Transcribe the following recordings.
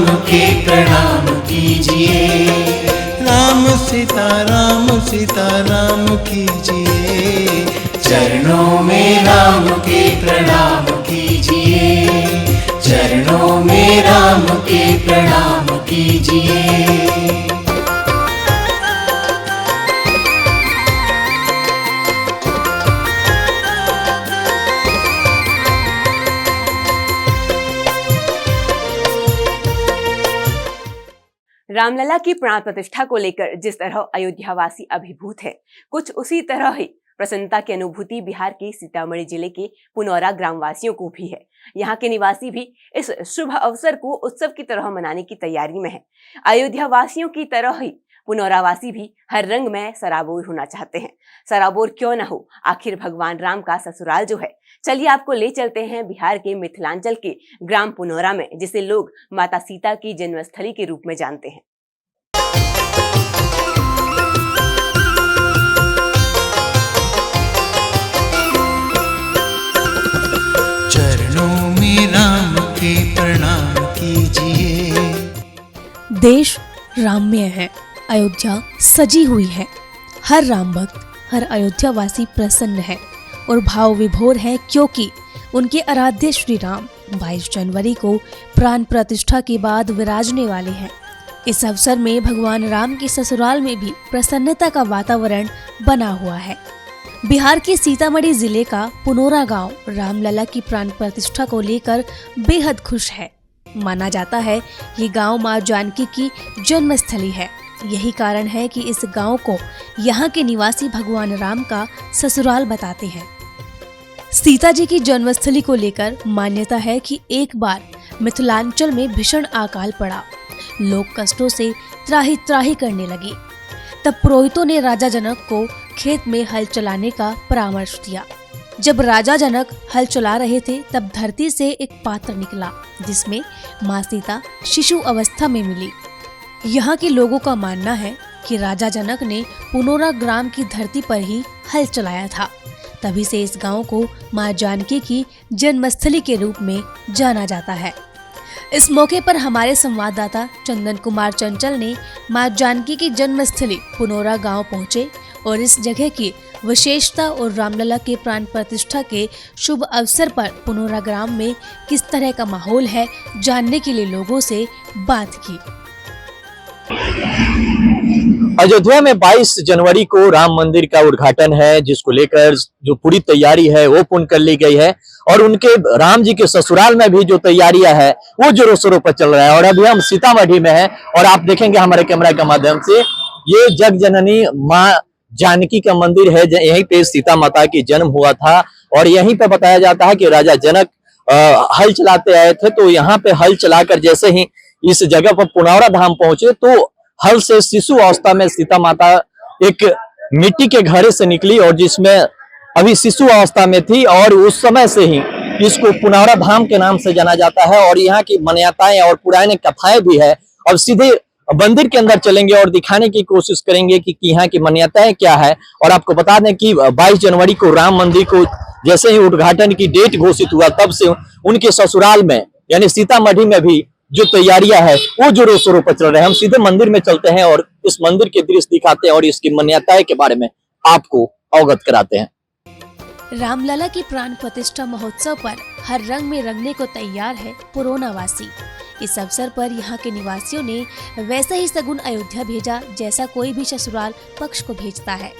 राम के प्रणाम कीजिए। राम सीता राम कीजिए। चरणों में राम के प्रणाम कीजिए। चरणों में राम के प्रणाम कीजिए। रामलला की प्राण प्रतिष्ठा को लेकर जिस तरह अयोध्यावासी अभिभूत है, कुछ उसी तरह ही प्रसन्नता की अनुभूति बिहार के सीतामढ़ी जिले के पुनौरा ग्रामवासियों को भी है। यहाँ के निवासी भी इस शुभ अवसर को उत्सव की तरह मनाने की तैयारी में है। अयोध्या वासियों की तरह ही पुनौरावासी भी हर रंग में सराबोर होना चाहते हैं। सराबोर क्यों न हो, आखिर भगवान राम का ससुराल जो है। चलिए आपको ले चलते हैं बिहार के मिथिलांचल के ग्राम पुनौरा में, जिसे लोग माता सीता की जन्मस्थली के रूप में जानते हैं। चरणों में राम के प्रणाम कीजिए। देश राममय है, अयोध्या सजी हुई है। हर राम भक्त, हर अयोध्यावासी प्रसन्न है और भाव विभोर है, क्योंकि उनके आराध्य श्री राम 22 जनवरी को प्राण प्रतिष्ठा के बाद विराजने वाले हैं। इस अवसर में भगवान राम के ससुराल में भी प्रसन्नता का वातावरण बना हुआ है। बिहार के सीतामढ़ी जिले का पुनौरा गांव रामलला की प्राण प्रतिष्ठा को लेकर बेहद खुश है। माना जाता है ये गांव मां जानकी की जन्मस्थली है। यही कारण है कि इस गांव को यहाँ के निवासी भगवान राम का ससुराल बताते हैं। सीता जी की जन्मस्थली को लेकर मान्यता है कि एक बार मिथिलांचल में भीषण अकाल पड़ा। लोग कष्टों से त्राही त्राही करने लगे। तब पुरोहितों ने राजा जनक को खेत में हल चलाने का परामर्श दिया। जब राजा जनक हल चला रहे थे, तब धरती से एक पात्र निकला, जिसमें मां सीता शिशु अवस्था में मिली। यहाँ के लोगों का मानना है कि राजा जनक ने पुनौरा ग्राम की धरती पर ही हल चलाया था। तभी से इस गांव को मां जानकी की जन्मस्थली के रूप में जाना जाता है। इस मौके पर हमारे संवाददाता चंदन कुमार चंचल ने मां जानकी की जन्मस्थली पुनौरा गांव पहुंचे और इस जगह की विशेषता और रामलला के प्राण प्रतिष्ठा के शुभ अवसर पर पुनौरा ग्राम में किस तरह का माहौल है, जानने के लिए लोगों से बात की। अयोध्या में 22 जनवरी को राम मंदिर का उद्घाटन है, जिसको लेकर जो पूरी तैयारी है वो पूर्ण कर ली गई है और उनके राम जी के ससुराल में भी जो तैयारियां है वो जोरों शोरों पर चल रहा है। और अभी हम सीतामढ़ी में हैं और आप देखेंगे हमारे कैमरा के माध्यम से, ये जग जननी माँ जानकी का मंदिर है। यहीं पे सीता माता की जन्म हुआ था और यहीं पे बताया जाता है कि राजा जनक हल चलाते आए थे। तो यहाँ पे हल चलाकर जैसे ही इस जगह पर पुनौरा धाम पहुंचे, तो हल से शिशु अवस्था में सीता माता एक मिट्टी के घड़े से निकली और जिसमें अभी शिशु अवस्था में थी, और उस समय से ही इसको पुनौरा धाम के नाम से जाना जाता है। और यहाँ की मान्यताएं और पुरानी कथाएं भी है। अब सीधे मंदिर के अंदर चलेंगे और दिखाने की कोशिश करेंगे कि यहाँ की मान्यताएं क्या है। और आपको बता दें कि 22 जनवरी को राम मंदिर को जैसे ही उद्घाटन की डेट घोषित हुआ, तब से उनके ससुराल में यानी सीतामढ़ी में भी जो तैयारियां है वो जोरों शोरों पर चल रहे हैं। हम सीधे मंदिर में चलते हैं और इस मंदिर के दृश्य दिखाते हैं और इसकी मान्यताएं के बारे में आपको अवगत कराते हैं। रामलला की प्राण प्रतिष्ठा महोत्सव पर हर रंग में रंगने को तैयार है पुरोनावासी। इस अवसर पर यहाँ के निवासियों ने वैसा ही सगुन अयोध्या भेजा जैसा कोई भी ससुराल पक्ष को भेजता है।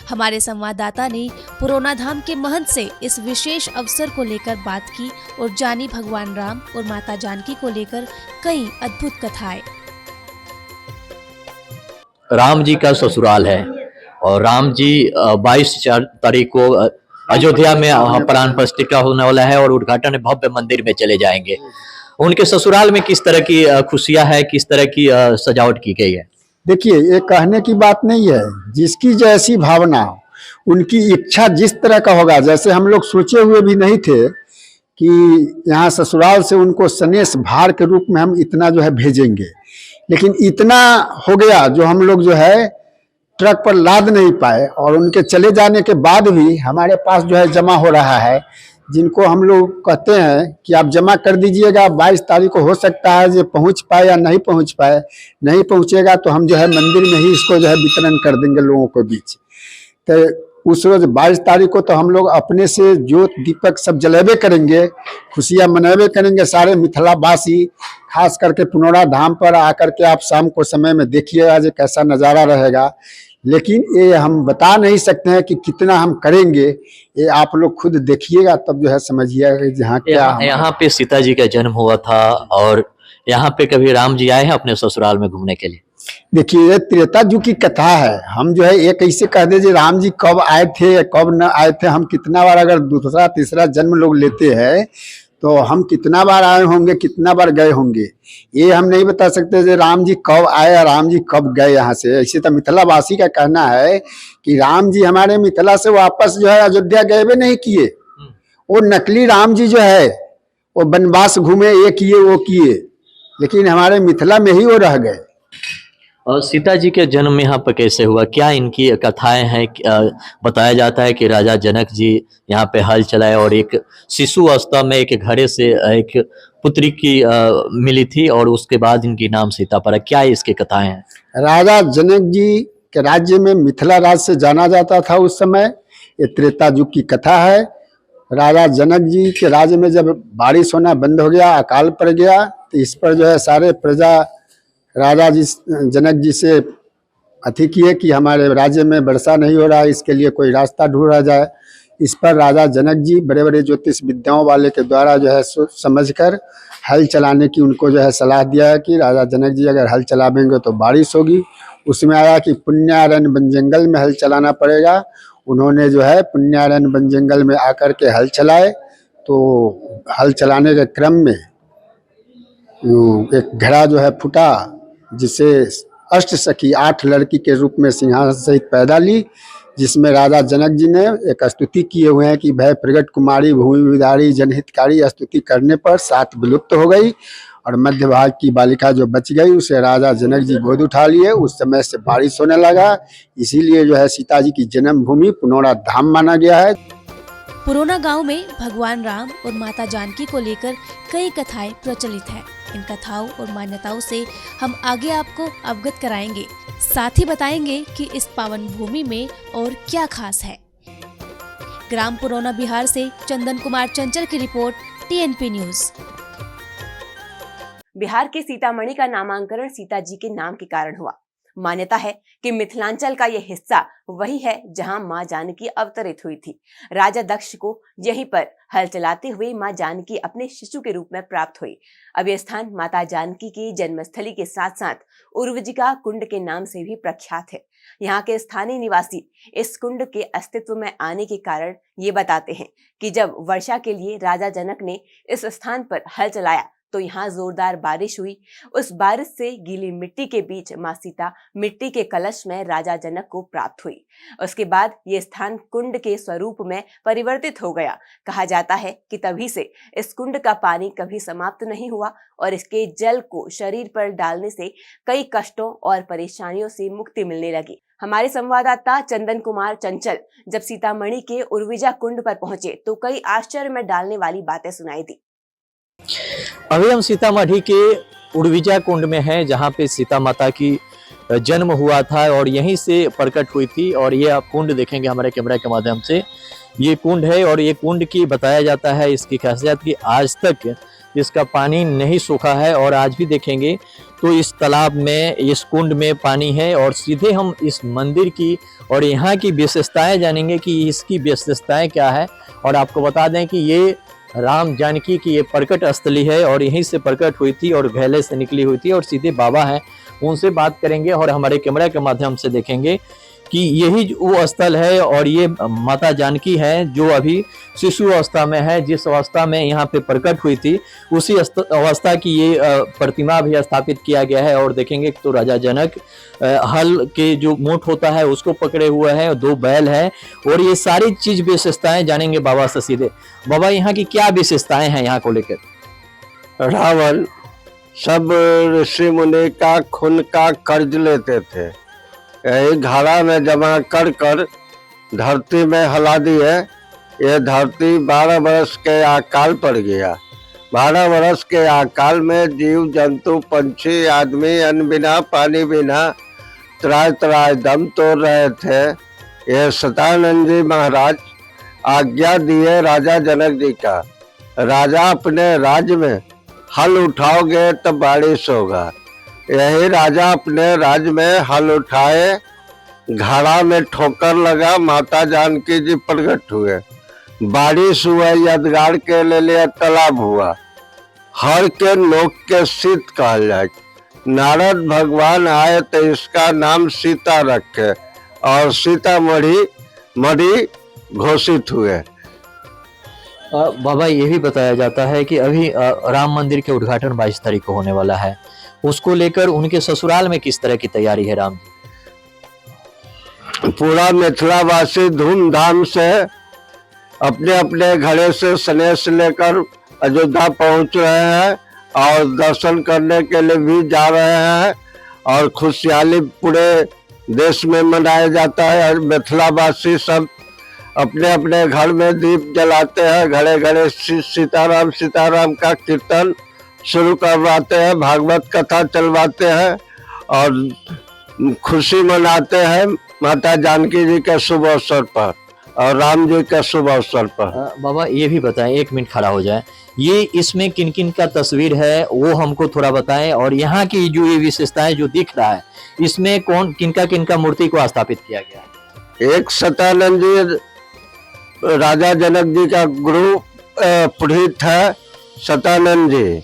हमारे संवाददाता ने पुरोना धाम के महंत से इस विशेष अवसर को लेकर बात की और जानी भगवान राम और माता जानकी को लेकर कई अद्भुत कथाएं। राम जी का ससुराल है और राम जी 22 तारीख को अयोध्या में प्राण प्रतिष्ठा होने वाला है और उद्घाटन भव्य मंदिर में चले जाएंगे। उनके ससुराल में किस तरह की खुशियां है, किस तरह की सजावट की गई है? देखिए, ये कहने की बात नहीं है। जिसकी जैसी भावना, उनकी इच्छा जिस तरह का होगा, जैसे हम लोग सोचे हुए भी नहीं थे कि यहाँ ससुराल से उनको सनेश भार के रूप में हम इतना जो है भेजेंगे, लेकिन इतना हो गया जो हम लोग जो है ट्रक पर लाद नहीं पाए। और उनके चले जाने के बाद भी हमारे पास जो है जमा हो रहा है, जिनको हम लोग कहते हैं कि आप जमा कर दीजिएगा, 22 तारीख को हो सकता है जो पहुंच पाए या नहीं पहुंच पाए। नहीं पहुंचेगा तो हम जो है मंदिर में ही इसको जो है वितरण कर देंगे लोगों के बीच। तो उस रोज 22 तारीख को तो हम लोग अपने से ज्योत दीपक सब जलेबे करेंगे, खुशियां मनाबे करेंगे सारे मिथिलावासी। खास करके पुनौरा धाम पर आकर के आप शाम को समय में देखिएगा जो कैसा नज़ारा रहेगा। लेकिन ये हम बता नहीं सकते हैं कि कितना हम करेंगे, ये आप लोग खुद देखिएगा तब जो है समझिएगा जहाँ क्या यहाँ पे सीता जी का जन्म हुआ था और यहाँ पे कभी राम जी आए हैं अपने ससुराल में घूमने के लिए? देखिए ये त्रेता युग की कथा है। हम जो है ये कैसे कह दे जी राम जी कब आए थे कब न आए थे। हम कितना बार अगर दूसरा तीसरा जन्म लोग लेते हैं तो हम कितना बार आए होंगे, कितना बार गए होंगे, ये हम नहीं बता सकते जो राम जी कब आए और राम जी कब गए यहाँ से। ऐसे तो मिथिलावासी का कहना है कि राम जी हमारे मिथिला से वापस जो है अयोध्या गए भी नहीं किए। वो नकली राम जी जो है वो वनवास घूमे, ये किए वो किए, लेकिन हमारे मिथिला में ही वो रह गए। और सीता जी के जन्म यहाँ पर कैसे हुआ, क्या इनकी कथाएं हैं? बताया जाता है कि राजा जनक जी यहाँ पे हल चलाए और एक शिशु अवस्था में एक घड़े से एक पुत्री की मिली थी और उसके बाद इनकी नाम सीता पड़ा। क्या इसकी कथाएं हैं? राजा जनक जी के राज्य में मिथिला राज से जाना जाता था उस समय। ये त्रेता युग की कथा है। राजा जनक जी के राज्य में जब बारिश होना बंद हो गया, अकाल पड़ गया, तो इस पर जो है सारे प्रजा राजा जी जनक जी से अथी किए कि हमारे राज्य में वर्षा नहीं हो रहा है, इसके लिए कोई रास्ता ढूंढा जाए। इस पर राजा जनक जी बड़े बड़े ज्योतिष विद्याओं वाले के द्वारा जो है सोच समझकर हल चलाने की उनको जो है सलाह दिया है कि राजा जनक जी अगर हल चलावेंगे तो बारिश होगी। उसमें आया कि पुण्यारण्य वन जंगल में हल चलाना पड़ेगा। उन्होंने जो है पुण्यारण्य वन जंगल में आकर के हल चलाए। तो हल चलाने के क्रम में एक घड़ा जो है फूटा, जिसे अष्ट सखी 8 लड़की के रूप में सिंहासन सहित पैदा ली, जिसमें राजा जनक जी ने एक स्तुति किए हुए हैं कि भय प्रगट कुमारी भूमि विदारी जनहितकारी। स्तुति करने पर 7 विलुप्त हो गई और मध्य भाग की बालिका जो बच गई उसे राजा जनक जी गोद उठा लिए। उस समय से बारिश होने लगा, इसीलिए जो है सीता जी की जन्मभूमि पुनौरा धाम माना गया है। पुरोना गांव में भगवान राम और माता जानकी को लेकर कई कथाएं प्रचलित हैं। इन कथाओं और मान्यताओं से हम आगे आपको अवगत कराएंगे, साथ ही बताएंगे कि इस पावन भूमि में और क्या खास है। ग्राम पुरोना बिहार से चंदन कुमार चंचल की रिपोर्ट, TNP न्यूज। बिहार के सीतामढ़ी का नामांकन सीता जी के नाम के कारण हुआ। मान्यता है कि मिथिलांचल का यह हिस्सा वही है जहां मां जानकी अवतरित हुई थी। राजा दक्ष को यहीं पर हल चलाते हुए मां जानकी अपने शिशु के रूप में प्राप्त हुई। अब यह स्थान माता जानकी की जन्मस्थली के साथ साथ उर्वजिका कुंड के नाम से भी प्रख्यात है। यहाँ के स्थानीय निवासी इस कुंड के अस्तित्व में आने के कारण ये बताते हैं कि जब वर्षा के लिए राजा जनक ने इस स्थान पर हल चलाया तो यहाँ जोरदार बारिश हुई। उस बारिश से गीली मिट्टी के बीच मां सीता मिट्टी के कलश में राजा जनक को प्राप्त हुई। उसके बाद ये स्थान कुंड के स्वरूप में परिवर्तित हो गया। कहा जाता है कि तभी से इस कुंड का पानी कभी समाप्त नहीं हुआ और इसके जल को शरीर पर डालने से कई कष्टों और परेशानियों से मुक्ति मिलने लगी। हमारे संवाददाता चंदन कुमार चंचल जब सीतामढ़ी के उर्विजा कुंड पर पहुंचे तो कई आश्चर्य में डालने वाली बातें सुनाई दी। अभी हम सीतामढ़ी के उर्विजा कुंड में हैं, जहाँ पे सीता माता की जन्म हुआ था और यहीं से प्रकट हुई थी। और ये आप कुंड देखेंगे हमारे कैमरा के माध्यम से, ये कुंड है और ये कुंड की बताया जाता है इसकी खासियत कि आज तक इसका पानी नहीं सूखा है। और आज भी देखेंगे तो इस तालाब में, इस कुंड में पानी है। और सीधे हम इस मंदिर की और यहाँ की विशेषताएं जानेंगे कि इसकी विशेषताएं क्या है। और आपको बता दें कि ये राम जानकी की ये प्रकट स्थली है और यहीं से प्रकट हुई थी और घैले से निकली हुई थी। और सीधे बाबा हैं, उनसे बात करेंगे और हमारे कैमरा के माध्यम से देखेंगे कि यही वो स्थल है। और ये माता जानकी है जो अभी शिशु अवस्था में है, जिस अवस्था में यहाँ पे प्रकट हुई थी उसी अवस्था की ये प्रतिमा भी स्थापित किया गया है। और देखेंगे तो राजा जनक हल के जो मोट होता है उसको पकड़े हुए हैं, 2 बैल हैं। और ये सारी चीज विशेषताएं जानेंगे बाबा से सीधे। बाबा, यहाँ की क्या विशेषताएं हैं यहाँ को लेकर? रावण सब ऋषि मुनि का खून का कर्ज लेते थे, यही घड़ा में जमा कर कर धरती में हिला दिए। ये धरती 12 वर्ष के अकाल पड़ गया। 12 वर्ष के अकाल में जीव जंतु पंछी आदमी अन्न बिना पानी बिना त्राय दम तोड़ रहे थे। ये सतानंद जी महाराज आज्ञा दिए राजा जनक जी का, राजा अपने राज्य में हल उठाओगे तो बारिश होगा। यही राजा अपने राज्य में हल उठाए, घड़ा में ठोकर लगा, माता जानकी जी प्रकट हुए, बारिश हुआ, यदगार के लिए तालाब हुआ, हर के नोक के शीत कहल जाए। नारद भगवान आए तो इसका नाम सीता रखे और सीतामढ़ी घोषित हुए। बाबा ये भी बताया जाता है कि अभी राम मंदिर के उद्घाटन 22 तारीख को होने वाला है, उसको लेकर उनके ससुराल में किस तरह की तैयारी है राम जी? पूरा मिथिलावासी धूमधाम से अपने अपने घरे से सनेश लेकर अयोध्या पहुंच रहे हैं और दर्शन करने के लिए भी जा रहे हैं और खुशहाली पूरे देश में मनाया जाता है। मिथिलावासी सब अपने अपने घर में दीप जलाते हैं, घरे घरे सीताराम सीताराम का कीर्तन शुरू करवाते हैं, भागवत कथा चलवाते हैं और खुशी मनाते हैं माता जानकी जी के शुभ अवसर पर और राम जी के शुभ अवसर पर। बाबा ये भी बताएं, 1 मिनट खड़ा हो जाए, ये इसमें किन किन का तस्वीर है वो हमको थोड़ा बताएं, और यहाँ की जो ये विशेषताएं जो दिख रहा है इसमें कौन किनका मूर्ति को स्थापित किया गया है? एक सतानंद जी राजा जनक जी का गुरु पुरोहित है, सतानंद जी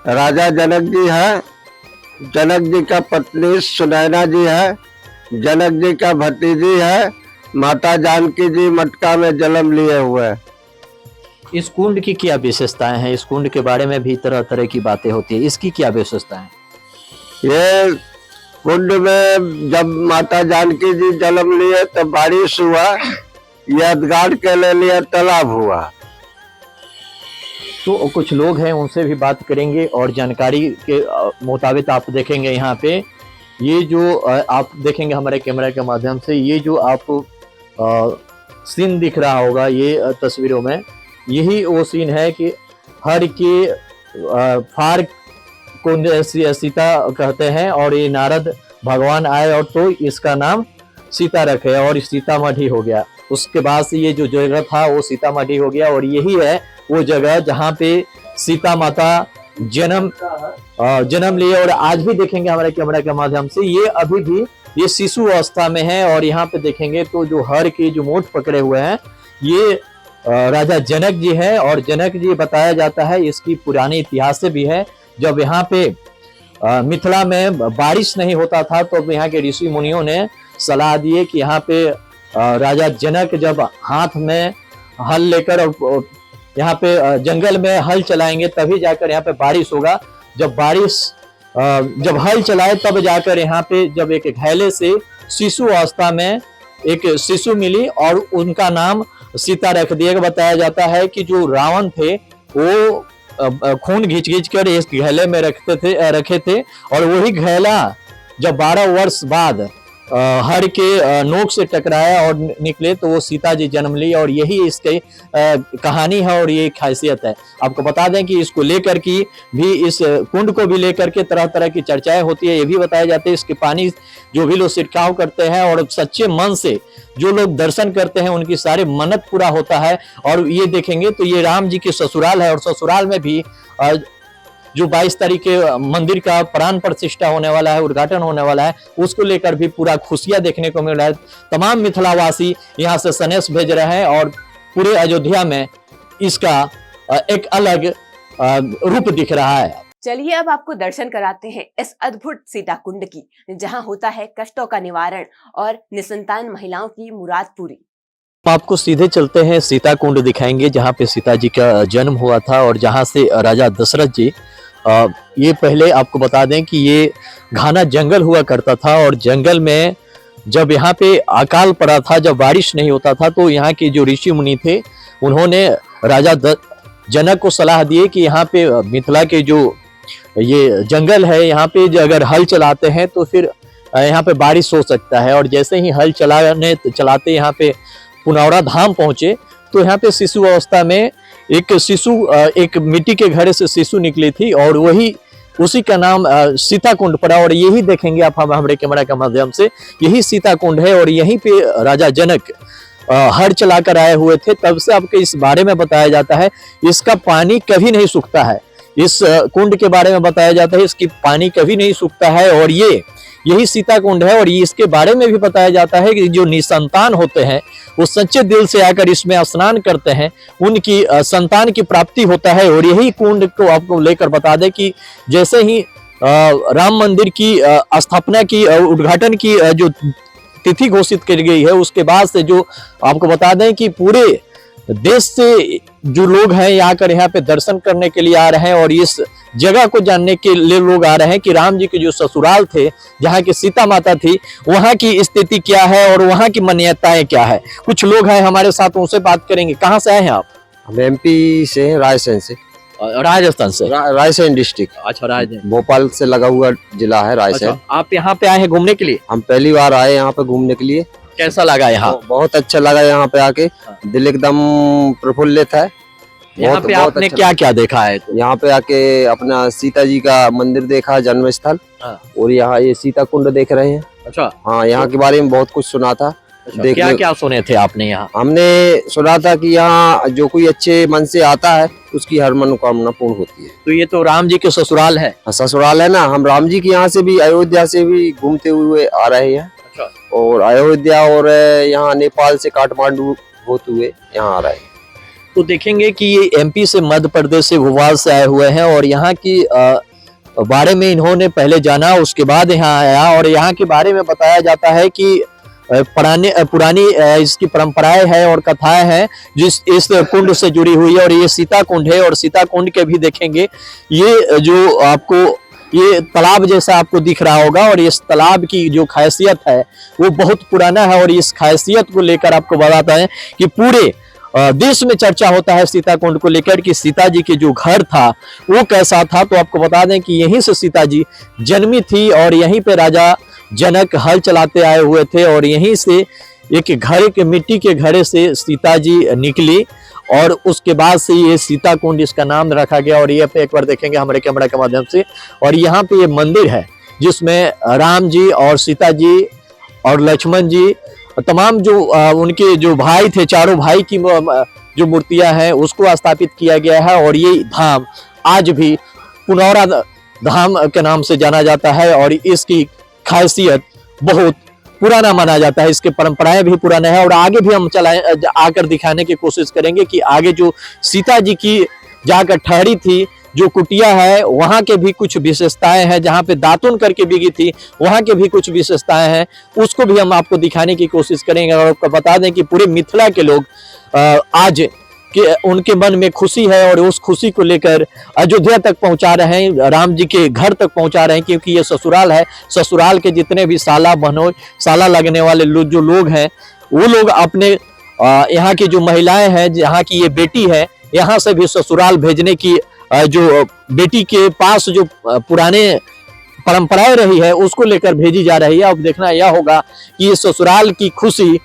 राजा जनक जी है, जनक जी का पत्नी सुनैना जी है, जनक जी का भतीजी है, माता जानकी जी मटका में जन्म लिए हुए हैं। इस कुंड की क्या विशेषताएं हैं? इस कुंड के बारे में भी तरह तरह की बातें होती है, इसकी क्या विशेषताएं? ये कुंड में जब माता जानकी जी जन्म लिए तब बारिश हुआ, यादगार के लिए तालाब हुआ। तो कुछ लोग हैं उनसे भी बात करेंगे और जानकारी के मुताबिक आप देखेंगे यहाँ पे ये जो आप देखेंगे हमारे कैमरा के माध्यम से, ये जो आप सीन दिख रहा होगा ये तस्वीरों में, यही वो सीन है कि हर के फार को सीता कहते हैं और ये नारद भगवान आए और तो इसका नाम सीता रखे और सीतामढ़ी हो गया। उसके बाद से ये जो जगह था वो सीतामढ़ी हो गया और यही है वो जगह जहाँ पे सीता माता जन्म लिए। और आज भी देखेंगे हमारे कैमरा के माध्यम से ये अभी भी ये शिशु अवस्था में है और यहाँ पे देखेंगे तो जो हर के जो मोट पकड़े हुए हैं ये राजा जनक जी है। और जनक जी बताया जाता है इसकी पुरानी इतिहास से भी है, जब यहाँ पे मिथिला में बारिश नहीं होता था तो यहाँ के ऋषि मुनियों ने सलाह दिए कि यहाँ पे राजा जनक जब हाथ में हल लेकर और यहाँ पे जंगल में हल चलाएंगे तभी जाकर यहाँ पे बारिश होगा। जब हल चलाए तब जाकर यहाँ पे जब एक घैले से शिशु अवस्था में एक शिशु मिली और उनका नाम सीता रख दिया। बताया जाता है कि जो रावण थे वो खून घींच कर इस घैले में रखे थे और वही घैला जब 12 वर्ष बाद हर के नोक से टकराया और निकले तो वो सीता जी जन्म ली और यही इसकी कहानी है और ये खासियत है। आपको बता दें कि इसको लेकर की भी इस कुंड को भी लेकर के तरह तरह की चर्चाएं होती है। ये भी बताया जाता है इसके पानी जो भी लोग छिड़काव करते हैं और सच्चे मन से जो लोग दर्शन करते हैं उनकी सारी मन्नत पूरा होता है। और ये देखेंगे तो ये राम जी के ससुराल है और ससुराल में भी जो 22 तारीख के मंदिर का प्राण प्रतिष्ठा होने वाला है, उद्घाटन होने वाला है, उसको लेकर भी पूरा खुशियां देखने को मिल रहा है। तमाम मिथिलावासी यहाँ से संदेश भेज रहे हैं और पूरे अयोध्या में इसका एक अलग रूप दिख रहा है। चलिए अब आपको दर्शन कराते हैं इस अद्भुत सीता कुंड की, जहाँ होता है कष्टों का निवारण और निसंतान महिलाओं की मुराद पूरी। आपको सीधे चलते हैं सीता कुंड दिखाएंगे जहाँ पे सीता जी का जन्म हुआ था और जहाँ से राजा दशरथ जी ये पहले आपको बता दें कि ये घना जंगल हुआ करता था और जंगल में जब यहाँ पे अकाल पड़ा था, जब बारिश नहीं होता था, तो यहाँ के जो ऋषि मुनि थे उन्होंने राजा जनक को सलाह दिए कि यहाँ पे मिथिला के जो ये जंगल है यहाँ पे अगर हल चलाते हैं तो फिर यहाँ पे बारिश हो सकता है। और जैसे ही हल चलाते यहाँ पे पुनौरा धाम पहुंचे तो यहाँ पे शिशु अवस्था में एक शिशु एक मिट्टी के घड़े से शिशु निकली थी और वही उसी का नाम सीता कुंड पड़ा। और यही देखेंगे आप हमारे कैमरा के माध्यम से, यही सीता कुंड है और यहीं पे राजा जनक हर चलाकर आए हुए थे। तब से आपको इस बारे में बताया जाता है इसका पानी कभी नहीं सूखता है। इस कुंड के बारे में बताया जाता है इसकी पानी कभी नहीं सूखता है और यही सीता कुंड है। और इसके बारे में भी बताया जाता है कि जो निसंतान होते हैं वो सच्चे दिल से आकर इसमें स्नान करते हैं, उनकी संतान की प्राप्ति होता है। और यही कुंड को आपको लेकर बता दें कि जैसे ही राम मंदिर की स्थापना की उद्घाटन की जो तिथि घोषित की गई है, उसके बाद से जो आपको बता दें कि पूरे देश से जो लोग हैं यहाँ पे दर्शन करने के लिए आ रहे हैं और इस जगह को जानने के लिए लोग आ रहे हैं कि राम जी के जो ससुराल थे, जहाँ की सीता माता थी, वहाँ की स्थिति क्या है और वहाँ की मान्यताएं क्या है। कुछ लोग हैं हमारे साथ, उनसे बात करेंगे। कहाँ से आए हैं आप? हम एमपी से हैं, रायसेन से। राजस्थान से? रायसेन डिस्ट्रिक्ट। अच्छा, रायसेन। भोपाल से लगा हुआ जिला है रायसेन। अच्छा, आप यहाँ पे आए हैं घूमने के लिए? हम पहली बार आए यहाँ पे घूमने के लिए। कैसा लगा यहाँ? बहुत अच्छा लगा यहाँ पे आके, दिल एकदम प्रफुल्लित है। यहाँ पे आपने क्या क्या देखा है? यहाँ पे आके अपना सीता जी का मंदिर देखा, जन्म स्थल, और यहाँ ये सीता कुंड देख रहे हैं। अच्छा। हाँ, यहाँ के बारे में बहुत कुछ सुना था। अच्छा, क्या क्या सुने थे आपने यहाँ? हमने सुना था कि यहाँ जो कोई अच्छे मन से आता है उसकी हर मनोकामना पूर्ण होती है। तो ये तो राम जी के ससुराल है? ससुराल है ना। हम राम जी के यहाँ से भी, अयोध्या से भी घूमते हुए आ रहे हैं। अच्छा। और अयोध्या और यहाँ नेपाल से काठमांडू होते हुए यहाँ आ रहे हैं। तो देखेंगे कि ये एमपी से, मध्य प्रदेश से, भोपाल से आए हुए हैं और यहाँ की बारे में इन्होंने पहले जाना, उसके बाद यहाँ आया। और यहाँ के बारे में बताया जाता है कि पुरानी इसकी परंपराएं हैं और कथाएं हैं जिस इस कुंड से जुड़ी हुई है। और ये सीता कुंड है और सीता कुंड के भी देखेंगे, ये जो आपको ये तालाब जैसा आपको दिख रहा होगा और इस तालाब की जो खासियत है वो बहुत पुराना है। और इस खासियत को लेकर आपको बताता है कि पूरे देश में चर्चा होता है सीता कुंड को लेकर कि सीता जी के जो घर था वो कैसा था। तो आपको बता दें कि यहीं से सीता जी जन्मी थी और यहीं पे राजा जनक हल चलाते आए हुए थे और यहीं से एक घड़े के, मिट्टी के घड़े से सीता जी निकली और उसके बाद से ये सीता कुंड इसका नाम रखा गया। और ये पे एक बार देखेंगे हमारे कैमरा के माध्यम से। और यहाँ पे ये मंदिर है जिसमें राम जी और सीता जी और लक्ष्मण जी, तमाम जो उनके जो भाई थे, चारों भाई की जो मूर्तियां हैं उसको स्थापित किया गया है। और ये धाम आज भी पुनौरा धाम के नाम से जाना जाता है और इसकी खासियत बहुत पुराना माना जाता है, इसके परंपराएं भी पुराने हैं। और आगे भी हम आकर दिखाने की कोशिश करेंगे कि आगे जो सीता जी की जाकर ठहरी थी जो कुटिया है वहाँ के भी कुछ विशेषताएं हैं, जहाँ पे दातुन करके बिकी थी वहाँ के भी कुछ विशेषताएं हैं, उसको भी हम आपको दिखाने की कोशिश करेंगे। और आपको बता दें कि पूरे मिथिला के लोग आज कि उनके मन में खुशी है और उस खुशी को लेकर अयोध्या तक पहुंचा रहे हैं, राम जी के घर तक पहुंचा रहे हैं, क्योंकि ये ससुराल है। ससुराल के जितने भी साला बहनोई, साला लगने वाले जो लोग हैं वो लोग अपने यहाँ की जो महिलाएं हैं, यहाँ की ये बेटी है, यहाँ से भी ससुराल भेजने की जो बेटी के पास जो पुराने परंपराएं रही है उसको लेकर भेजी जा रही है। अब देखना यह होगा कि ये ससुराल की खुशी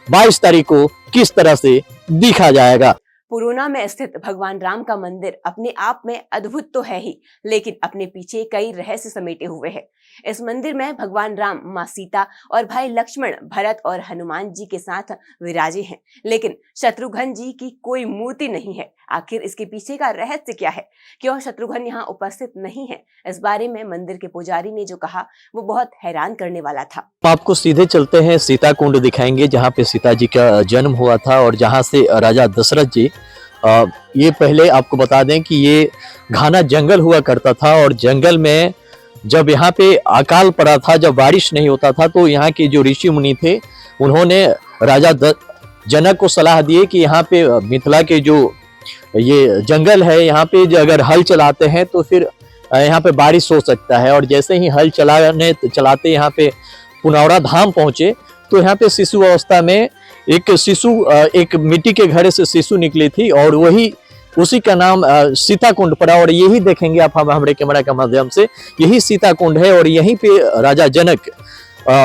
22 तारीख को किस तरह से दिखा जाएगा। पुरूना में स्थित भगवान राम का मंदिर अपने आप में अद्भुत तो है ही, लेकिन अपने पीछे कई रहस्य समेटे हुए हैं। इस मंदिर में भगवान राम, माँ सीता और भाई लक्ष्मण, भरत और हनुमान जी के साथ विराजे हैं, लेकिन शत्रुघ्न जी की कोई मूर्ति नहीं है। आखिर इसके पीछे का रहस्य क्या है? क्यों शत्रुघ्न यहाँ उपस्थित नहीं है? इस बारे में मंदिर के पुजारी ने जो कहा वो बहुत हैरान करने वाला था। आपको सीधे चलते हैं, सीता कुंड दिखाएंगे जहाँ पे सीता जी का जन्म हुआ था और जहाँ से राजा दशरथ जी, ये पहले आपको बता दें कि ये घना जंगल हुआ करता था और जंगल में जब यहाँ पे अकाल पड़ा था, जब बारिश नहीं होता था, तो यहाँ के जो ऋषि मुनि थे उन्होंने राजा जनक को सलाह दिए कि यहाँ पे मिथिला के जो ये जंगल है यहाँ पे अगर हल चलाते हैं तो फिर यहाँ पे बारिश हो सकता है। और जैसे ही हल चलाते यहाँ पे पुनौरा धाम पहुंचे तो यहाँ पे शिशु अवस्था में एक मिट्टी के घड़े से शिशु निकली थी और वही उसी का नाम सीता कुंड पड़ा। और यही देखेंगे आप हमारे कैमरा के माध्यम से, यही सीता कुंड है और यहीं पे राजा जनक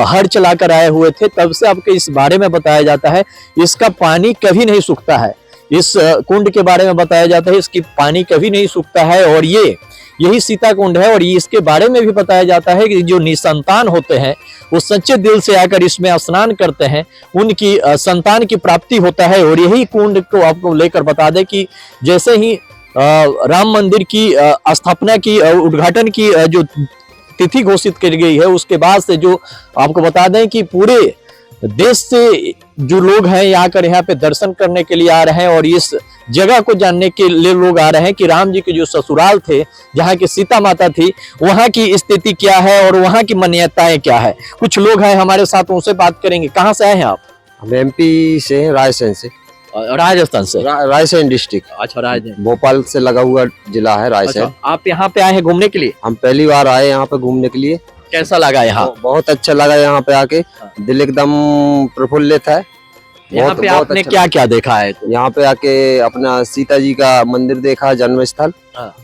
हर चलाकर आए हुए थे। तब से आपको इस बारे में बताया जाता है इसका पानी कभी नहीं सूखता है। इस कुंड के बारे में बताया जाता है, इसकी पानी कभी नहीं सूखता है और यही सीता कुंड है। और इसके बारे में भी बताया जाता है कि जो निसंतान होते हैं वो सच्चे दिल से आकर इसमें स्नान करते हैं, उनकी संतान की प्राप्ति होता है। और यही कुंड को आपको लेकर बता दें कि जैसे ही राम मंदिर की स्थापना की उद्घाटन की जो तिथि घोषित की गई है, उसके बाद से जो आपको बता दें कि पूरे देश से जो लोग हैं यहाँ पे दर्शन करने के लिए आ रहे हैं और इस जगह को जानने के लिए लोग आ रहे हैं कि राम जी के जो ससुराल थे, जहाँ की सीता माता थी, वहाँ की स्थिति क्या है और वहाँ की मान्यताएं क्या है। कुछ लोग हैं हमारे साथ, उनसे बात करेंगे। कहाँ से आए हैं आप? हम एमपी से हैं, रायसेन से। राजस्थान से? रायसेन डिस्ट्रिक्ट। अच्छा, राजस्थान। भोपाल से लगा हुआ जिला है रायसेन। अच्छा, आप यहाँ पे आए हैं घूमने के लिए? हम पहली बार आए यहाँ पे घूमने के लिए। कैसा लगा यहाँ? बहुत अच्छा लगा यहाँ पे आके, दिल एकदम प्रफुल्लित है। यहाँ पे आपने क्या क्या देखा है? यहाँ पे आके अपना सीता जी का मंदिर देखा, जन्म स्थल,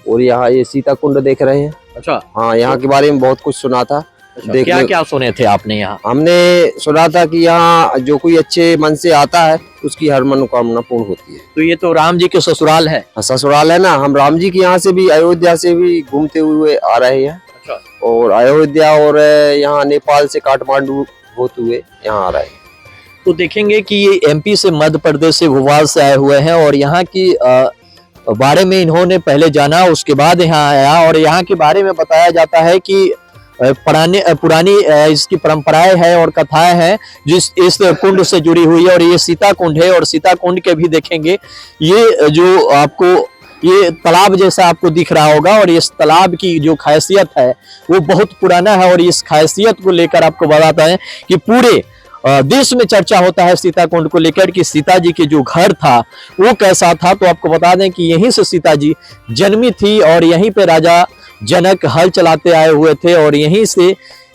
और यहाँ ये सीता कुंड देख रहे हैं। अच्छा। हाँ, यहाँ के बारे में बहुत कुछ सुना था। अच्छा, क्या क्या सुने थे आपने यहाँ? हमने सुना था कि यहाँ जो कोई अच्छे मन से आता है उसकी हर मनोकामना पूर्ण होती है। तो ये तो राम जी के ससुराल है? ससुराल है ना। हम राम जी के यहाँ से भी, अयोध्या से भी घूमते हुए आ रहे हैं। अच्छा। और अयोध्या और यहाँ नेपाल से काठमांडू होते हुए यहाँ आ रहे हैं। तो देखेंगे कि ये एमपी से, मध्य प्रदेश से, भोपाल से आए हुए हैं और यहाँ की बारे में इन्होंने पहले जाना, उसके बाद यहाँ आया। और यहाँ के बारे में बताया जाता है कि पुरानी इसकी परंपराएं हैं और कथाएं हैं जिस इस कुंड से जुड़ी हुई है। और ये सीता कुंड है और सीता कुंड के भी देखेंगे, ये जो आपको ये तालाब जैसा आपको दिख रहा होगा और इस तालाब की जो खासियत है वो बहुत पुराना है। और इस खासियत को लेकर आपको बताता है कि पूरे देश में चर्चा होता है सीता कुंड को लेकर कि सीता जी के जो घर था वो कैसा था। तो आपको बता दें कि यहीं से सीता जी जन्मी थी और यहीं पे राजा जनक हल चलाते आए हुए थे और यहीं से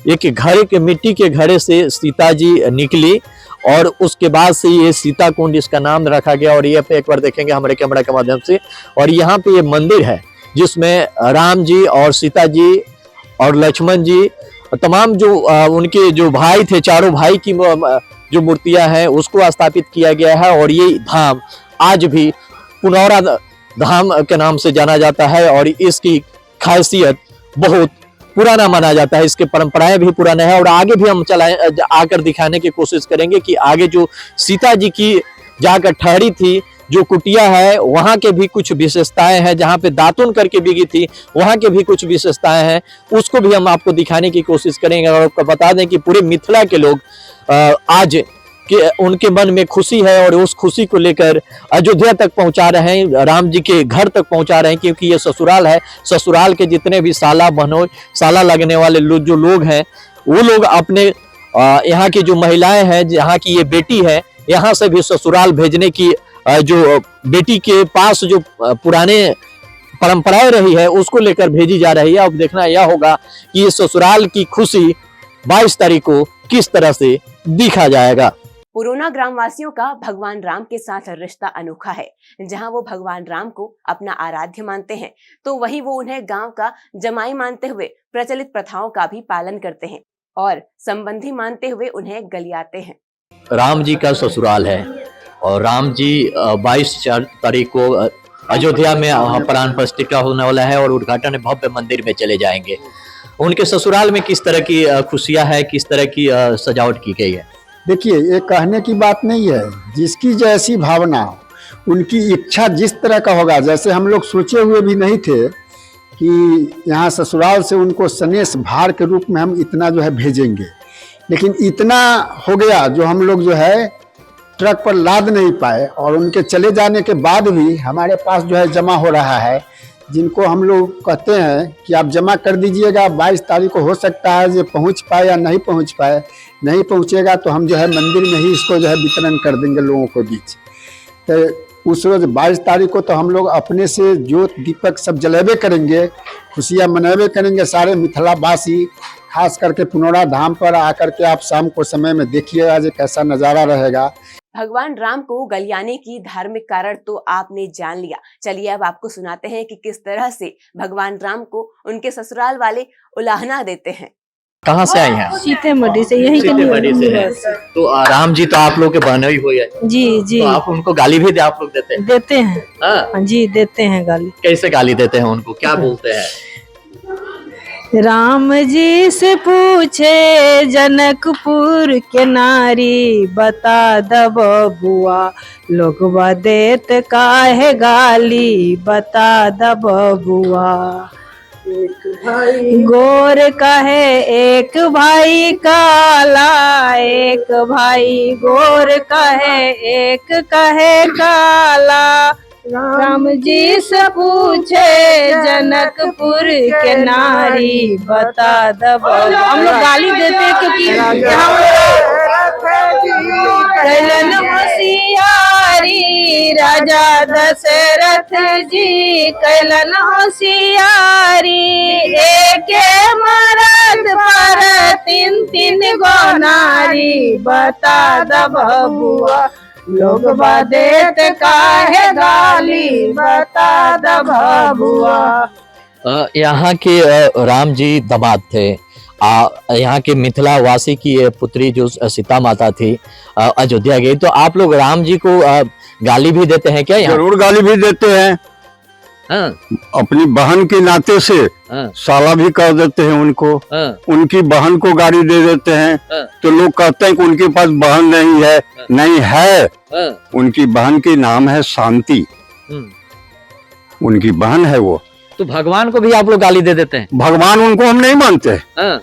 एक घड़े के, मिट्टी के घड़े से सीता जी निकली और उसके बाद से ये सीता कुंड इसका नाम रखा गया। और ये पे एक बार देखेंगे हमारे कैमरा के माध्यम से। और यहाँ पे ये मंदिर है जिसमें राम जी और सीता जी और लक्ष्मण जी, तमाम जो उनके जो भाई थे, चारों भाई की जो मूर्तियां हैं उसको स्थापित किया गया है। और ये धाम आज भी पुनौरा धाम के नाम से जाना जाता है और इसकी खासियत बहुत पुराना माना जाता है, इसके परंपराएं भी पुराने हैं। और आगे भी हम आकर दिखाने की कोशिश करेंगे कि आगे जो सीता जी की जाकर ठहरी थी जो कुटिया है, वहाँ के भी कुछ विशेषताएं हैं। जहाँ पे दातुन करके बिकी थी वहाँ के भी कुछ विशेषताएं हैं, उसको भी हम आपको दिखाने की कोशिश करेंगे। और आपको बता दें कि पूरे मिथिला के लोग आज कि उनके मन में खुशी है और उस खुशी को लेकर अयोध्या तक पहुंचा रहे हैं, राम जी के घर तक पहुंचा रहे हैं, क्योंकि ये ससुराल है। ससुराल के जितने भी साला बहनोई, साला लगने वाले जो लोग हैं वो लोग अपने यहाँ की जो महिलाएं हैं, यहाँ की ये बेटी है, यहाँ से भी ससुराल भेजने की जो बेटी के पास जो पुराने परंपराएं रही है उसको लेकर भेजी जा रही है। अब देखना यह होगा कि ये ससुराल की खुशी 22 तारीख को किस तरह से दिखा जाएगा। पुरोना ग्रामवासियों का भगवान राम के साथ रिश्ता अनोखा है। जहां वो भगवान राम को अपना आराध्य मानते हैं तो वहीं वो उन्हें गांव का जमाई मानते हुए प्रचलित प्रथाओं का भी पालन करते हैं और संबंधी मानते हुए उन्हें गलियाते हैं। राम जी का ससुराल है और राम जी 22 तारीख को अयोध्या में प्राण प्रतिष्ठा होने वाला है और उद्घाटन भव्य मंदिर में चले जाएंगे। उनके ससुराल में किस तरह की खुशियां है, किस तरह की सजावट की गई है? देखिए, ये कहने की बात नहीं है, जिसकी जैसी भावना, उनकी इच्छा जिस तरह का होगा। जैसे हम लोग सोचे हुए भी नहीं थे कि यहाँ ससुराल से उनको सनेश भार के रूप में हम इतना जो है भेजेंगे, लेकिन इतना हो गया जो हम लोग जो है ट्रक पर लाद नहीं पाए। और उनके चले जाने के बाद भी हमारे पास जो है जमा हो रहा है, जिनको हम लोग कहते हैं कि आप जमा कर दीजिएगा, 22 तारीख को हो सकता है ये पहुंच पाए या नहीं पहुंच पाए। नहीं पहुंचेगा तो हम जो है मंदिर में ही इसको जो है वितरण कर देंगे लोगों को बीच। तो उस रोज 22 तारीख को तो हम लोग अपने से ज्योत दीपक सब जलेबे करेंगे, खुशियाँ मनाबे करेंगे सारे मिथिलावासी। खास करके पुनौरा धाम पर आकर के आप शाम को समय में देखिएगा जो कैसा नज़ारा रहेगा। भगवान राम को गलियाने की धार्मिक कारण तो आपने जान लिया। चलिए अब आपको सुनाते हैं कि किस तरह से भगवान राम को उनके ससुराल वाले उलाहना देते हैं। कहाँ से आई हैं? सीतामढ़ी से, यही के सीतामढ़ी से है। तो राम जी तो आप लोग के बहने ही हुए है, जी जी तो आप उनको गाली भी आप लोग देते हैं? देते हैं। हाँ? जी देते हैं गाली। कैसे गाली देते हैं उनको, क्या बोलते हैं? राम जी से पूछे जनकपुर के नारी, बता द बबुआ लोगवा देत काहे गाली, बता द बबुआ। गोर कहे एक भाई काला, एक भाई गोर कहे एक कहे काला। राम जी से पूछे जनकपुर के नारी, बता द बबुआ। हम लोग गाली देते हैं क्योंकि कैलन होशियारी राजा दशरथ जी, कैलन होशियारी। एक मरद पर तीन तीन गो नारी, बता द बबुआ लोग देत काहे गाली, बता द बबुआ। यहाँ के राम जी दामाद थे, यहाँ के मिथिला वासी की ये पुत्री जो सीता माता थी अयोध्या गई, तो आप लोग राम जी को गाली भी देते हैं क्या यहाँ? जरूर गाली भी देते हैं। हाँ, अपनी बहन के नाते से हाँ, साला भी कर देते हैं उनको। हाँ, उनकी बहन को गाली दे देते हैं। हाँ, तो लोग कहते हैं कि उनके पास बहन नहीं है। नहीं है, हाँ, उनकी बहन के नाम है शांति, उनकी बहन है वो। तो भगवान को भी आप लोग गाली दे देते हैं? भगवान उनको हम नहीं मानते, हाँ,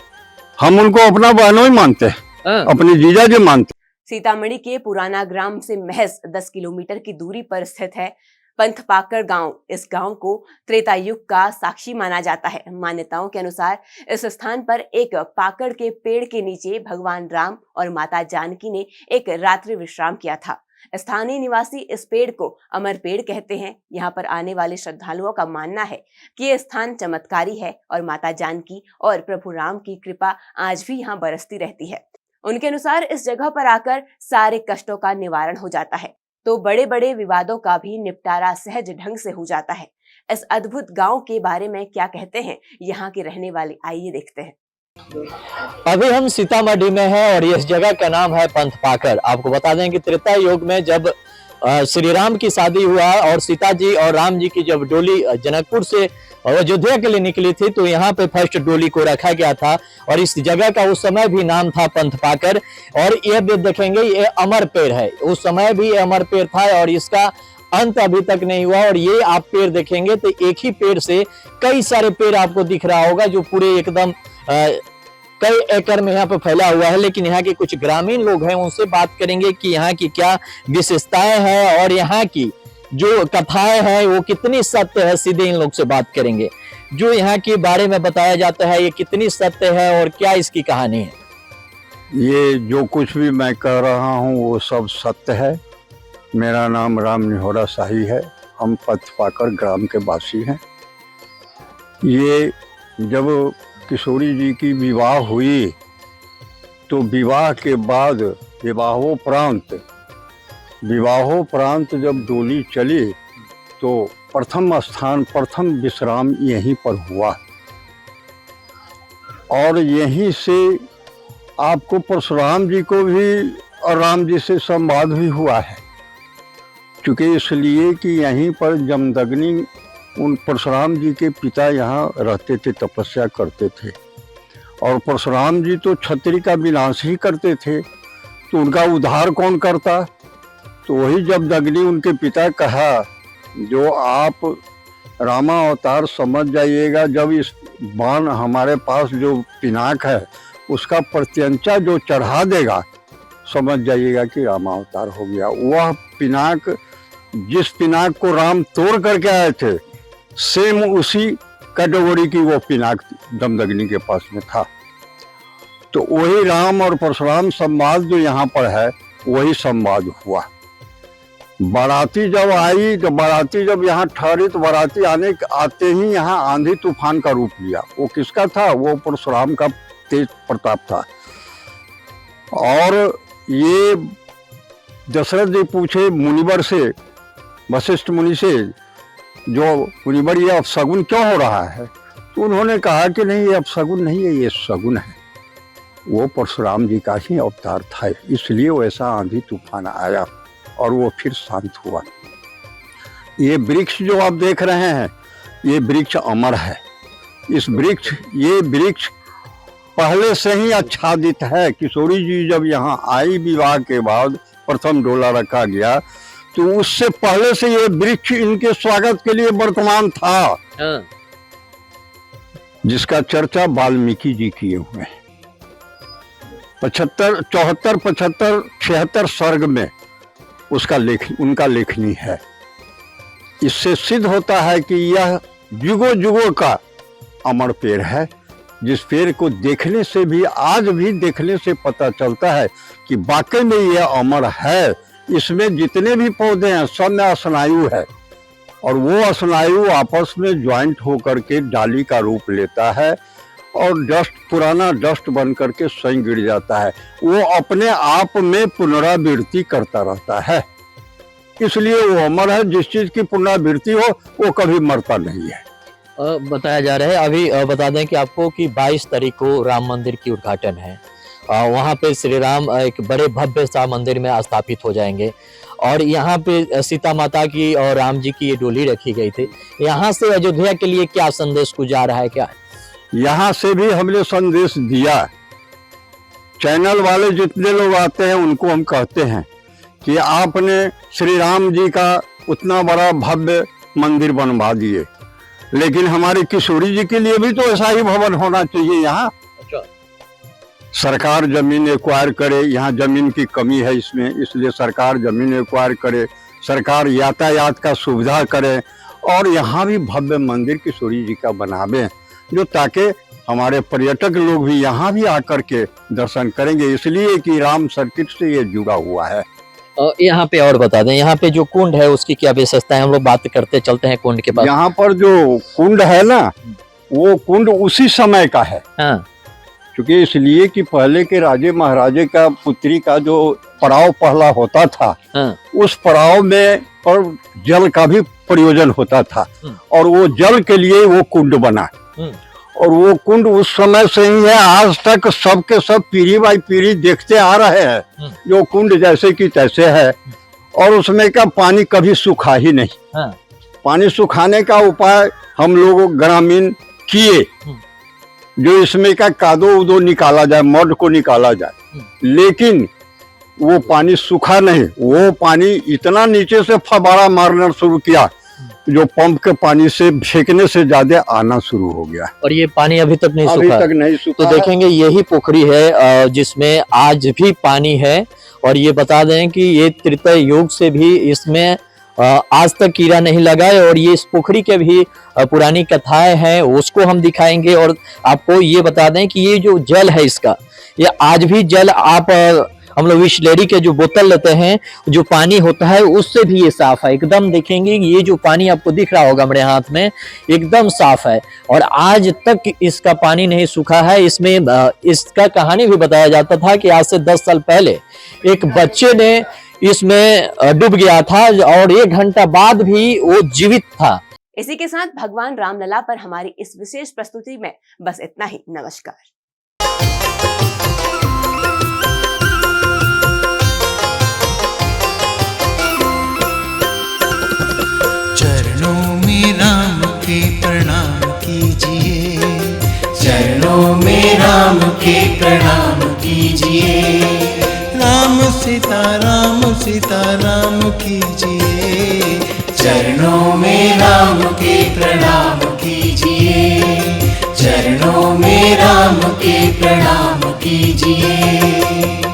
हम उनको अपना बहनों ही मानते, हाँ। अपने जीजा जी मानते। सीतामढ़ी के पुराना ग्राम से महज 10 किलोमीटर की दूरी पर स्थित है पंथपाकर गांव। इस गांव को त्रेता युग का साक्षी माना जाता है। मान्यताओं के अनुसार इस स्थान पर एक पाकड़ के पेड़ के नीचे भगवान राम और माता जानकी ने एक रात्रि विश्राम किया था। स्थानीय निवासी इस पेड़ को अमर पेड़ कहते हैं। यहाँ पर आने वाले श्रद्धालुओं का मानना है कि यह स्थान चमत्कारी है और माता जानकी और प्रभु राम की कृपा आज भी यहाँ बरसती रहती है। उनके अनुसार इस जगह पर आकर सारे कष्टों का निवारण हो जाता है, तो बड़े बड़े विवादों का भी निपटारा सहज ढंग से हो जाता है। इस अद्भुत गांव के बारे में क्या कहते हैं यहाँ के रहने वाले, आइए देखते हैं। अभी हम सीतामढ़ी में हैं और इस जगह का नाम है पंथपाकर। आपको बता दें कि त्रेता युग में जब श्री राम की शादी हुआ और सीता जी और राम जी की जब डोली जनकपुर से अयोध्या के लिए निकली थी, तो यहाँ पे फर्स्ट डोली को रखा गया था और इस जगह का उस समय भी नाम था पंथपाकर। और ये भी देखेंगे ये अमर पेड़ है, उस समय भी ये अमर पेड़ था और इसका अंत अभी तक नहीं हुआ। और ये आप पेड़ देखेंगे तो एक ही पेड़ से कई सारे पेड़ आपको दिख रहा होगा जो पूरे एकदम कई एकड़ में यहाँ पे फैला हुआ है। लेकिन यहाँ के कुछ ग्रामीण लोग हैं, उनसे बात करेंगे कि यहाँ की क्या विशेषताएं हैं और यहाँ की जो कथाएं हैं वो कितनी सत्य है। सीधे इन लोग से बात करेंगे। जो यहाँ के बारे में बताया जाता है ये कितनी सत्य है और क्या इसकी कहानी है। ये जो कुछ भी मैं कह रहा हूँ वो सब सत्य है। मेरा नाम राम निहोरा शाही है, हम पंथपाकर ग्राम के वासी हैं। ये जब किशोरी जी की विवाह हुई तो विवाह के बाद विवाहोपरांत जब डोली चली तो प्रथम विश्राम यहीं पर हुआ और यहीं से आपको परशुराम जी को भी और राम जी से संवाद भी हुआ है। क्योंकि इसलिए कि यहीं पर जमदग्नि उन परशुराम जी के पिता यहाँ रहते थे, तपस्या करते थे और परशुराम जी तो क्षत्रिय का विनाश ही करते थे, तो उनका उद्धार कौन करता। तो वही जमदग्नि उनके पिता कहा जो आप रामा अवतार समझ जाइएगा, जब इस बाण हमारे पास जो पिनाक है उसका प्रत्यंचा जो चढ़ा देगा समझ जाइएगा कि रामा अवतार हो गया। वह पिनाक, जिस पिनाक को राम तोड़ करके आए थे, सेम उसी कैटेगरी की वो पिनाक जमदग्नि के पास में था। तो वही राम और परशुराम संवाद जो यहाँ पर है वही संवाद हुआ। बाराती जब आई तो बाराती जब यहाँ ठहरी तो बाराती आते ही यहाँ आंधी तूफान का रूप लिया। वो किसका था? वो परशुराम का तेज प्रताप था। और ये दशरथ जी पूछे मुनिवर से, वशिष्ठ मुनि से, जो मुनिवर ये अपशगुन क्यों हो रहा है? तो उन्होंने कहा कि नहीं ये अपशगुन नहीं है, ये शगुन है। वो परशुराम जी का ही अवतार था, इसलिए वैसा आंधी तूफान आया और वो फिर शांत हुआ। ये वृक्ष जो आप देख रहे हैं, ये वृक्ष अमर है। ये वृक्ष पहले से ही आच्छादित है। किशोरी जी जब यहाँ आई, विवाह के बाद प्रथम डोला रखा गया, तो उससे पहले से ये वृक्ष इनके स्वागत के लिए वर्तमान था, जिसका चर्चा वाल्मीकि जी किए हुए हैं। 75, 74, 75, 76 सर्ग में उनका लेखनी है। इससे सिद्ध होता है कि यह युगों युगों का अमर पेड़ है, जिस पेड़ को देखने से भी, आज भी देखने से पता चलता है कि वाकई में यह अमर है। इसमें जितने भी पौधे हैं सब में स्नायु है, और वो स्नायु आपस में ज्वाइंट होकर के डाली का रूप लेता है और पुराना डस्ट बन करके स्वयं गिर जाता है। वो अपने आप में पुनरावृत्ति करता रहता है, इसलिए वो अमर है। जिस चीज की पुनरावृत्ति हो वो कभी मरता नहीं है। बताया जा रहा है, अभी बता दें कि आपको कि 22 तारीख को राम मंदिर की उद्घाटन है। वहाँ पे श्री राम एक बड़े भव्य सा मंदिर में स्थापित हो जाएंगे, और यहाँ पे सीता माता की और राम जी की ये डोली रखी गई थी। यहाँ से अयोध्या के लिए क्या संदेश गुजार रहा है? क्या यहाँ से भी हमने संदेश दिया। चैनल वाले जितने लोग आते हैं उनको हम कहते हैं कि आपने श्री राम जी का उतना बड़ा भव्य मंदिर बनवा दिए, लेकिन हमारे किशोरी जी के लिए भी तो ऐसा ही भवन होना चाहिए। यहाँ सरकार जमीन एक्वायर करे, यहाँ जमीन की कमी है इसमें, इसलिए सरकार जमीन एक्वायर करे, सरकार यातायात का सुविधा करे, और यहाँ भी भव्य मंदिर किशोरी जी का बनावे, जो ताकि हमारे पर्यटक लोग भी यहाँ भी आकर के दर्शन करेंगे, इसलिए कि राम सर्किट से ये जुड़ा हुआ है। यहाँ पे और बता दें, यहाँ पे जो कुंड है उसकी क्या विशेषता है? हम लोग बात करते चलते हैं कुंड के पास। यहाँ पर जो कुंड है ना, वो कुंड उसी समय का है। हाँ। क्योंकि इसलिए कि पहले के राजे महाराजे का पुत्री का जो पड़ाव पहला होता था, हाँ। उस पड़ाव में पर जल का भी प्रयोजन होता था, और वो जल के लिए वो कुंड बना, और वो कुंड उस समय से ही है, आज तक सबके सब पीढ़ी बाई पीढ़ी देखते आ रहे हैं। जो कुंड जैसे कि तैसे है, और उसमें का पानी कभी सूखा ही नहीं। हाँ। पानी सुखाने का उपाय हम लोग ग्रामीण किए, जो इसमें का कादो उदो निकाला जाए, मड को निकाला जाए, लेकिन वो पानी सूखा नहीं। वो पानी इतना नीचे से फवारा मारना शुरू किया, जो पंप के पानी से फेंकने से ज्यादा आना शुरू हो गया, और ये पानी अभी तक नहीं सूखा। अभी तक नहीं सूखा। तो देखेंगे यही पोखरी है जिसमें आज भी पानी है, और ये बता दें कि ये त्रेता युग से भी इसमें आज तक कीड़ा नहीं लगा है, और ये इस पोखरी के भी पुरानी कथाएं हैं, उसको हम दिखाएंगे। और आपको ये बता दें कि ये जो जल है इसका, ये आज भी जल आप हम लोग बिसलेरी के जो बोतल लेते हैं, जो पानी होता है उससे भी ये साफ है एकदम। देखेंगे ये जो पानी आपको दिख रहा होगा मेरे हाथ में, एकदम साफ है, और आज तक इसका पानी नहीं सूखा है। इसमें इसका कहानी भी बताया जाता था कि आज से 10 साल पहले एक बच्चे ने इसमें डूब गया था, और 1 घंटा बाद भी वो जीवित था। इसी के साथ भगवान रामलला पर हमारी इस विशेष प्रस्तुति में बस इतना ही। नमस्कार। चरणों में राम के प्रणाम कीजिए, चरणों में राम के प्रणाम कीजिए। राम सीता राम कीजिए, चरणों में राम के प्रणाम कीजिए। चरणों में राम के प्रणाम कीजिए।